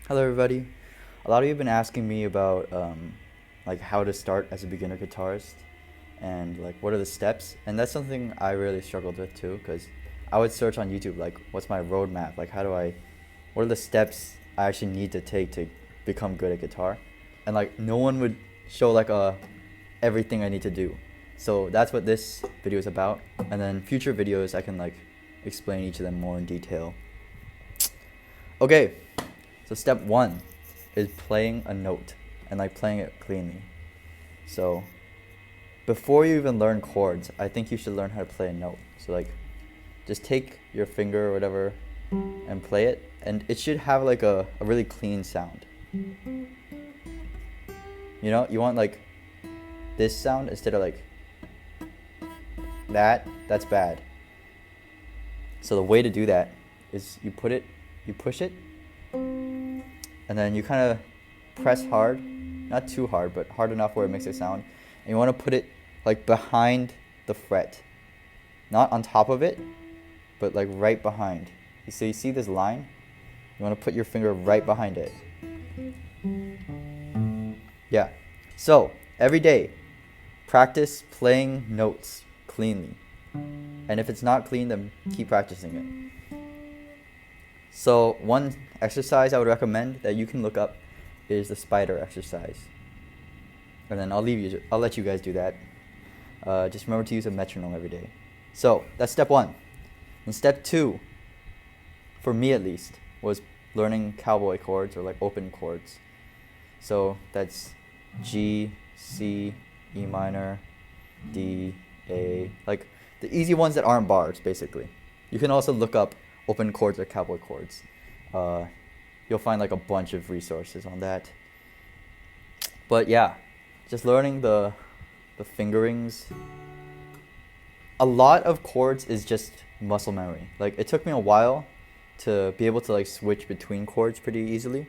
Hello, everybody. A lot of you have been asking me about like how to start as a beginner guitarist and like what are the steps, and that's something I really struggled with too because I would search on YouTube like what's my roadmap, like what are the steps I actually need to take to become good at guitar, and like no one would show like everything I need to do. So that's what this video is about, and then future videos I can like explain each of them more in detail. Okay, so step one is playing a note and like playing it cleanly. So before you even learn chords, I think you should learn how to play a note. So like just take your finger or whatever and play it, and it should have like a really clean sound. You know, you want like this sound instead of like that. That's bad. So the way to do that is you push it, and then you kind of press hard, not too hard, but hard enough where it makes a sound. And you want to put it like behind the fret, not on top of it, but like right behind. So you see this line? You want to put your finger right behind it. Yeah. So every day, practice playing notes cleanly. And if it's not clean, then keep practicing it. So one exercise I would recommend that you can look up is the spider exercise. And then I'll let you guys do that. Just remember to use a metronome every day. So that's step one. And step two, for me at least, was learning cowboy chords or like open chords. So that's G, C, E minor, D, A, like the easy ones that aren't bars, basically. You can also look up open chords or cowboy chords. You'll find like a bunch of resources on that. But yeah, just learning the fingerings. A lot of chords is just muscle memory. Like it took me a while to be able to like switch between chords pretty easily,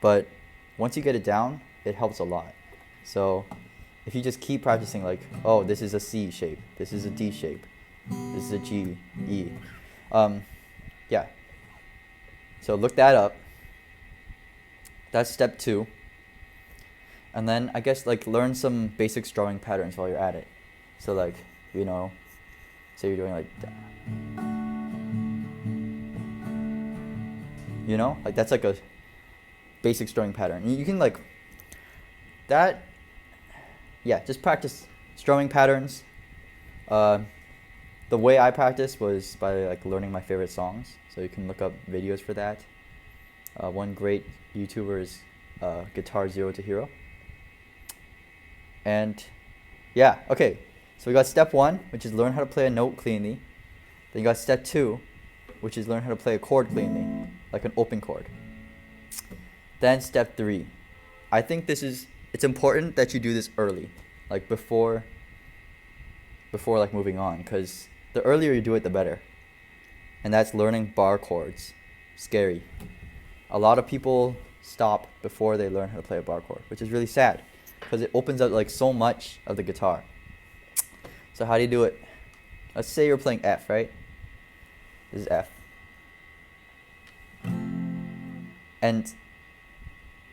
but once you get it down, it helps a lot. So if you just keep practicing, like, oh, this is a C shape, this is a D shape, this is a G, E. Yeah. So look that up. That's step two. And then I guess like learn some basic strumming patterns while you're at it. So like, you know, say you're doing like, you know, like that's like a basic strumming pattern. You can like that. Yeah, just practice strumming patterns. The way I practice was by like learning my favorite songs. So you can look up videos for that. One great YouTuber is Guitar Zero to Hero. And yeah, okay. So we got step one, which is learn how to play a note cleanly. Then you got step two, which is learn how to play a chord cleanly, like an open chord. Then step three. I think it's important that you do this early, like before like moving on, because the earlier you do it, the better. And that's learning bar chords. Scary. A lot of people stop before they learn how to play a bar chord, which is really sad because it opens up like so much of the guitar. So how do you do it? Let's say you're playing F, right? This is F. And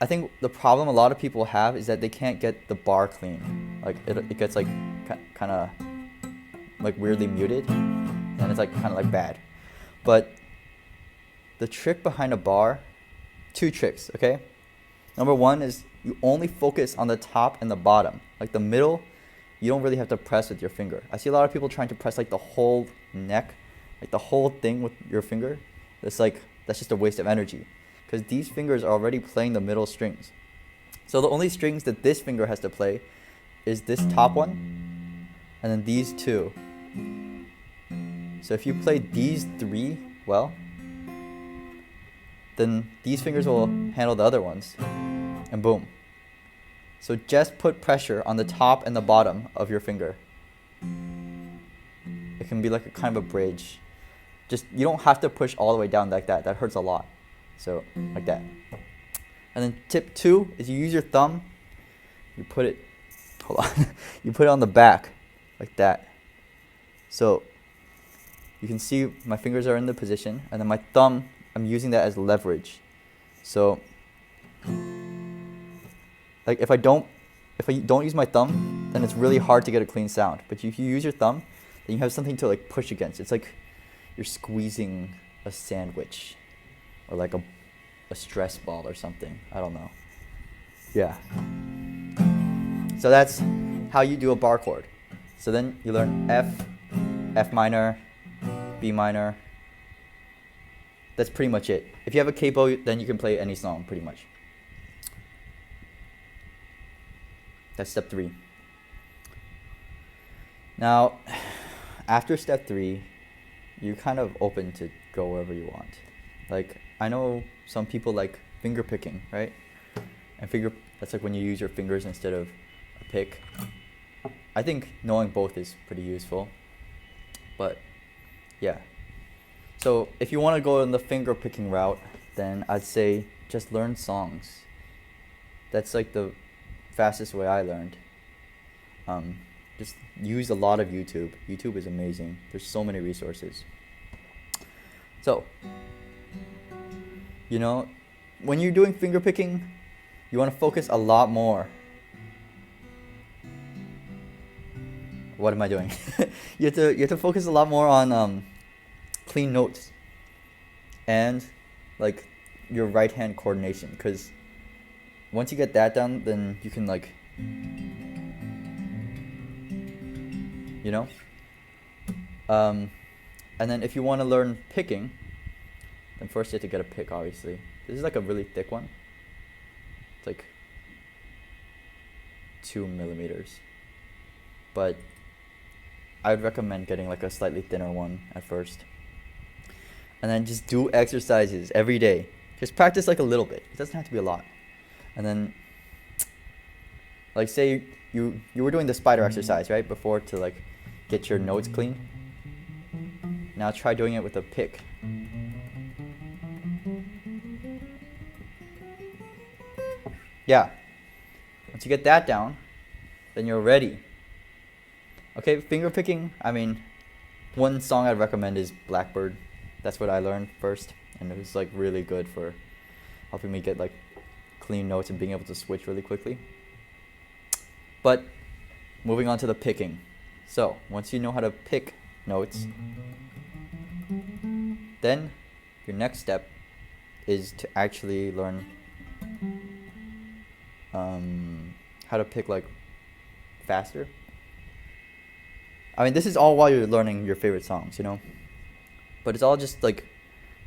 I think the problem a lot of people have is that they can't get the bar clean. Like it gets like kind of like weirdly muted, and it's like kind of like bad. But the trick behind a bar, two tricks, okay? Number one is you only focus on the top and the bottom. Like the middle, you don't really have to press with your finger. I see a lot of people trying to press like the whole neck, like the whole thing with your finger. That's just a waste of energy because these fingers are already playing the middle strings. So the only strings that this finger has to play is this top one and then these two. So if you play these three well, then these fingers will handle the other ones, and boom. So just put pressure on the top and the bottom of your finger. It can be like a kind of a bridge. Just, you don't have to push all the way down like that. That hurts a lot. So like that. And then tip two is you use your thumb. You put it, hold on. You put it on the back like that. So you can see my fingers are in the position, and then my thumb, I'm using that as leverage. So like if I don't use my thumb, then it's really hard to get a clean sound. But if you use your thumb, then you have something to like push against. It's like you're squeezing a sandwich or like a stress ball or something. I don't know. Yeah. So that's how you do a bar chord. So then you learn F, F minor, B minor. That's pretty much it. If you have a capo, then you can play any song pretty much. That's step 3. Now, after step 3, you're kind of open to go wherever you want. Like, I know some people like finger picking, right? And that's like when you use your fingers instead of a pick. I think knowing both is pretty useful. But, yeah. So, if you want to go in the finger picking route, then I'd say just learn songs. That's like the fastest way I learned. Just use a lot of YouTube. YouTube is amazing. There's so many resources. So, you know, when you're doing finger picking, you want to focus a lot more. What am I doing? you have to focus a lot more on clean notes and like your right hand coordination, because once you get that down, then you can like, you know, and then if you want to learn picking, then first you have to get a pick, obviously. This is like a really thick one. It's like 2 millimeters, but I would recommend getting like a slightly thinner one at first. And then just do exercises every day. Just practice like a little bit. It doesn't have to be a lot. And then, like say you were doing the spider exercise, right, before to like get your notes clean. Now try doing it with a pick. Yeah. Once you get that down, then you're ready. Okay, finger picking, I mean, one song I'd recommend is Blackbird. That's what I learned first, and it was like really good for helping me get like clean notes and being able to switch really quickly. But moving on to the picking. So once you know how to pick notes, then your next step is to actually learn how to pick like faster. I mean, this is all while you're learning your favorite songs, you know? But it's all just like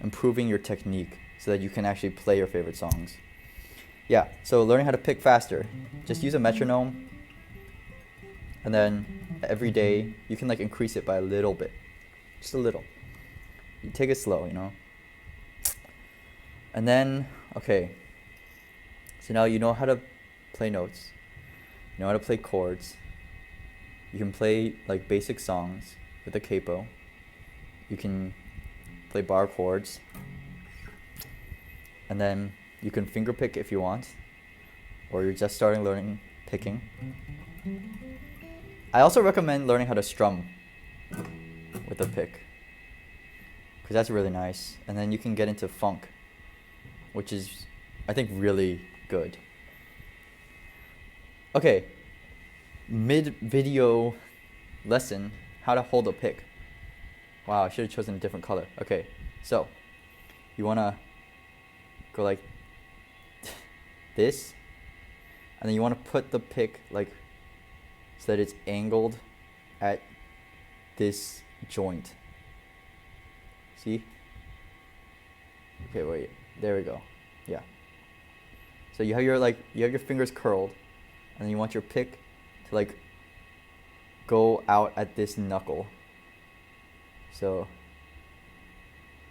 improving your technique so that you can actually play your favorite songs. Yeah, so learning how to pick faster. Just use a metronome, and then every day you can like increase it by a little bit. Just a little. You take it slow, you know? And then, okay. So now you know how to play notes. You know how to play chords. You can play like basic songs with a capo. You can play bar chords. And then you can finger pick if you want, or you're just starting learning picking. I also recommend learning how to strum with a pick, because that's really nice. And then you can get into funk, which is, I think, really good. Okay, mid-video lesson, how to hold a pick. Wow, I should have chosen a different color. Okay, so you want to go like this, and then you want to put the pick like so that it's angled at this joint. See? Okay, wait. There we go. Yeah. So you have your fingers curled, and then you want your pick to like go out at this knuckle. So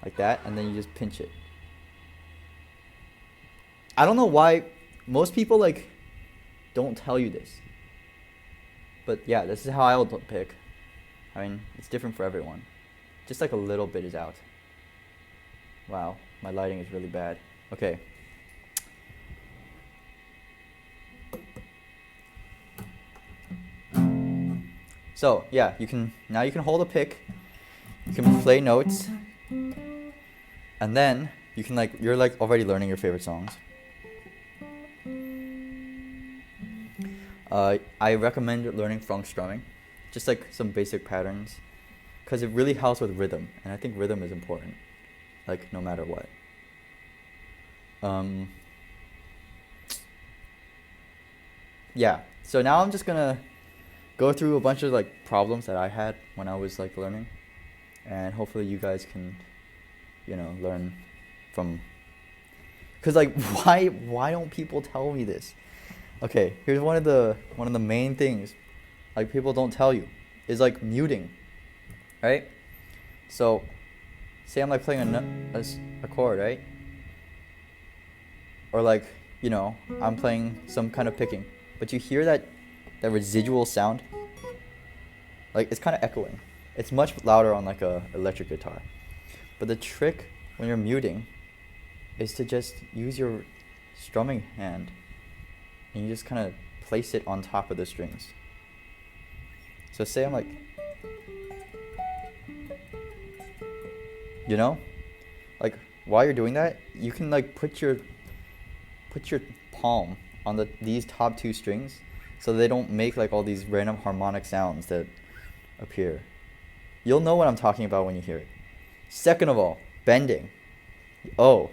like that, and then you just pinch it. I don't know why most people like don't tell you this. But yeah, this is how I would pick. I mean, it's different for everyone. Just like a little bit is out. Wow, my lighting is really bad. Okay. So yeah, you can hold a pick. You can play notes, and then you can like, you're like already learning your favorite songs. I recommend learning funk strumming, just like some basic patterns, because it really helps with rhythm, and I think rhythm is important, like no matter what. Yeah, so now I'm just gonna go through a bunch of like problems that I had when I was like learning, and hopefully you guys can, learn from. Cause like, why don't people tell me this? Okay, here's one of the main things, like people don't tell you, is like muting, right? So, say I'm like playing a chord, right? Or like, I'm playing some kind of picking, but you hear that residual sound, like it's kind of echoing. It's much louder on like a electric guitar. But the trick when you're muting is to just use your strumming hand and you just kind of place it on top of the strings. So say I'm like, like while you're doing that, you can like put your palm on these top two strings so they don't make like all these random harmonic sounds that appear. You'll know what I'm talking about when you hear it. Second of all, bending. Oh,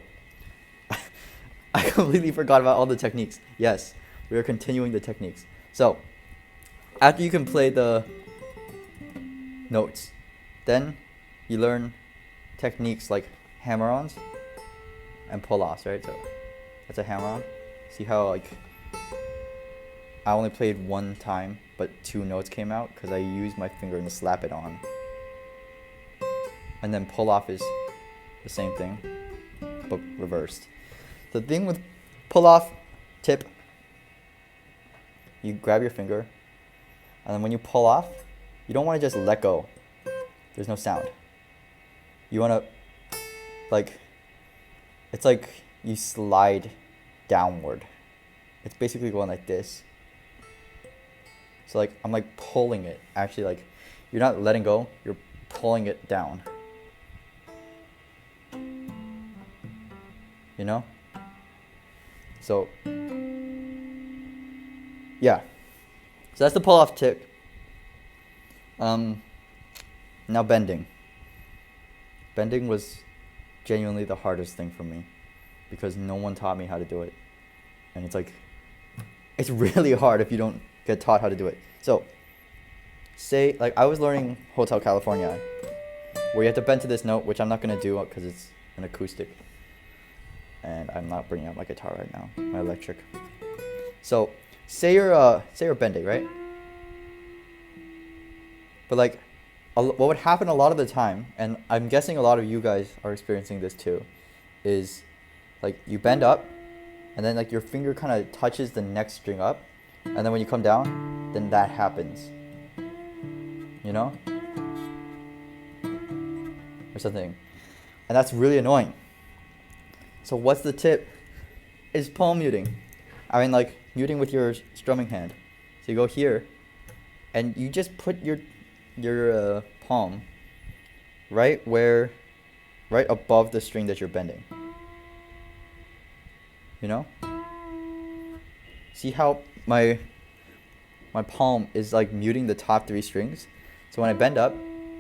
I completely forgot about all the techniques. Yes, we are continuing the techniques. So, after you can play the notes, then you learn techniques like hammer-ons and pull-offs, right? So, that's a hammer-on. See how like I only played one time, but two notes came out because I used my finger and slap it on. And then pull-off is the same thing, but reversed. The thing with pull-off tip, you grab your finger, and then when you pull off, you don't want to just let go. There's no sound. You want to, like, it's like you slide downward. It's basically going like this. So like, I'm like pulling it. Actually, like, you're not letting go, you're pulling it down. So, yeah. So that's the pull-off tip. Now bending. Bending was genuinely the hardest thing for me because no one taught me how to do it. And it's like, it's really hard if you don't get taught how to do it. So, say, like I was learning Hotel California, where you have to bend to this note, which I'm not going to do because it's an acoustic. And I'm not bringing out my guitar right now, my electric. So, say you're bending, right? But like, what would happen a lot of the time, and I'm guessing a lot of you guys are experiencing this too, is like you bend up, and then like your finger kind of touches the next string up, and then when you come down, then that happens. Or something. And that's really annoying. So what's the tip? Is palm muting. I mean like muting with your strumming hand. So you go here, and you just put your palm right above the string that you're bending. See how my palm is like muting the top three strings? So when I bend up,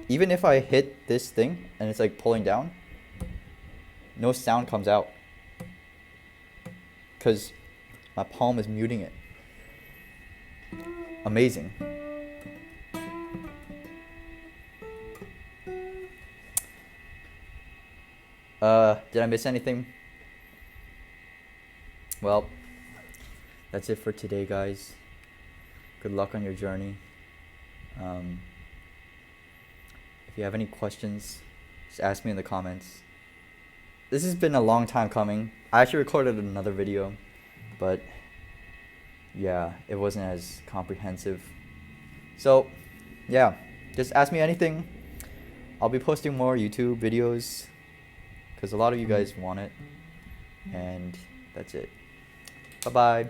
even if I hit this thing and it's like pulling down, no sound comes out because my palm is muting it. Amazing. Did I miss anything? Well, that's it for today, guys. Good luck on your journey. If you have any questions, just ask me in the comments. This has been a long time coming. I actually recorded another video, but yeah, it wasn't as comprehensive. So, yeah, just ask me anything. I'll be posting more YouTube videos because a lot of you guys want it. And that's it. Bye-bye.